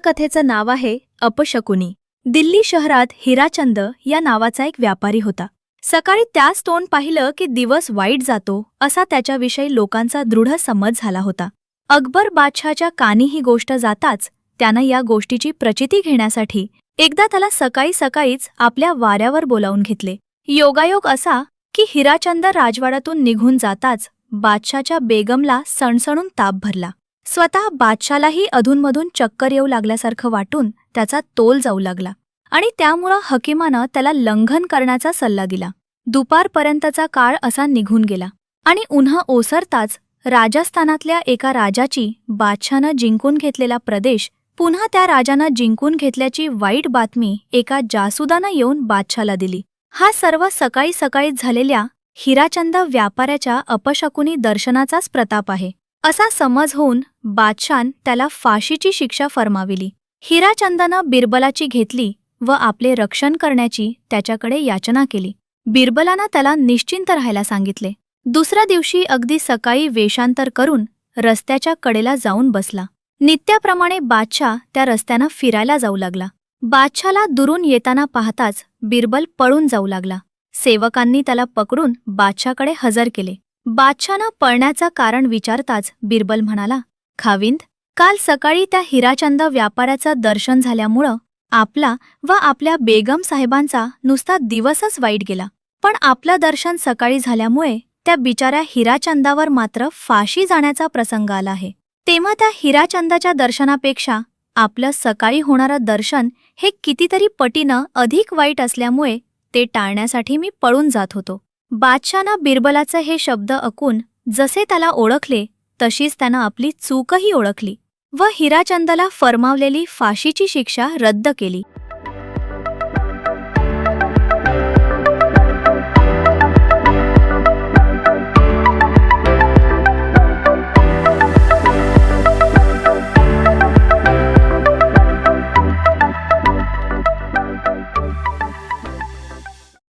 कथेचं नाव आहे अपशकुनी। दिल्ली शहरात हिराचंद या नावाचा एक व्यापारी होता। सकाळी त्याच तोंड पाहिलं की दिवस वाईट जातो असा त्याच्याविषयी लोकांचा दृढ समज झाला होता। अकबर बादशहाच्या कानी ही गोष्ट जाताच त्यानं या गोष्टीची प्रचिती घेण्यासाठी एकदा त्याला सकाळी सकाळीच आपल्या वाऱ्यावर बोलावून घेतले। योगायोग असा की हिराचंद राजवाड्यातून निघून जाताच बादशाच्या बेगमला सणसणून ताप भरला। स्वतः बादशालाही अधूनमधून चक्कर येऊ लागल्यासारखं वाटून त्याचा तोल जाऊ लागला आणि त्यामुळं हकीमानं त्याला लंघन करण्याचा सल्ला दिला। दुपारपर्यंतचा काळ असा निघून गेला आणि उन्हा ओसरताच राजस्थानातल्या एका राजाची बादशानं जिंकून घेतलेला प्रदेश पुन्हा त्या राजानं जिंकून घेतल्याची वाईट बातमी एका जासुदानं येऊन बादशाला दिली। हा सर्व सकाळी सकाळीच झालेल्या हिराचंद व्यापाऱ्याच्या अपशकुनी दर्शनाचाच प्रताप आहे असा समज होऊन बादशान त्याला फाशीची शिक्षा फरमाविली। हिराचंदानं बिरबलाची घेतली व आपले रक्षण करण्याची त्याच्याकडे याचना केली। बिरबलानं त्याला निश्चिंत राहायला सांगितले। दुसऱ्या दिवशी अगदी सकाळी वेषांतर करून रस्त्याच्या कडेला जाऊन बसला। नित्याप्रमाणे बादशाह त्या रस्त्यानं फिरायला जाऊ लागला। बादशाला दुरून येताना पाहताच बिरबल पळून जाऊ लागला। सेवकांनी त्याला पकडून बादशाकडे हजर केले। बादशानं पळण्याचं कारण विचारताच बिरबल म्हणाला, खाविंद, काल सकाळी त्या हिराचंद व्यापाऱ्याचं दर्शन झाल्यामुळं आपला व आपल्या बेगम साहेबांचा नुसता दिवसच वाईट गेला, पण आपलं दर्शन सकाळी झाल्यामुळे त्या बिचाऱ्या हिराचंदावर मात्र फाशी जाण्याचा प्रसंग आला आहे। तेव्हा त्या हिराचंदाच्या दर्शनापेक्षा आपलं सकाळी होणारं दर्शन हे कितीतरी पटीनं अधिक वाईट असल्यामुळे ते टाळण्यासाठी मी पळून जात होतो। बादशानं बिरबलाचे हे शब्द ऐकून जसे त्याला ओळखले तशीच त्यानं आपली चूकही ओळखली व हिराचंदाला फरमावलेली फाशीची शिक्षा रद्द केली।